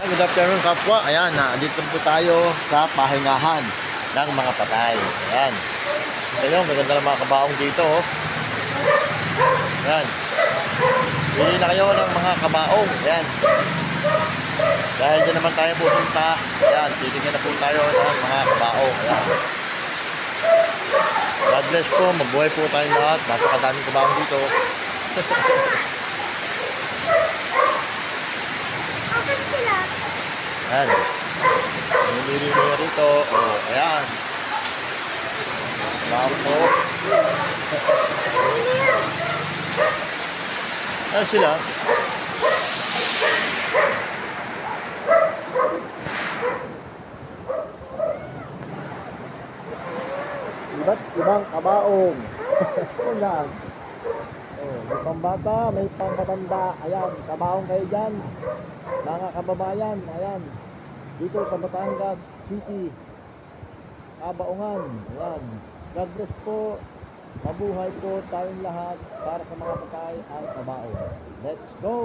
Good afternoon kapwa. Ayan, dito po tayo sa pahingahan ng mga patay. Ayan. Ayun, maganda ng mga kabaong dito. Oh. Ayan. Pili na kayo ng mga kabaong. Ayan. Dahil dyan naman tayo pupunta. Ayan, titignan na po tayo ng mga kabaong. Ayan. God bless po. Mabuhay po tayong lahat. Napakadaming kabaong dito. Ayan. Namimili niya rito. Oh, ayan. Salamat po. Ayan sila. Iba't ibang kabaong. Ayan. Oh, may pambata, may pangmatanda. Ayan, kabaong kayo dyan. Mga kababayan, ayan. Dito sa Batangas City, Kabaongan. Ayan. God bless po. Mabuhay po tayong lahat para sa mga patay ang kabaong. Let's go!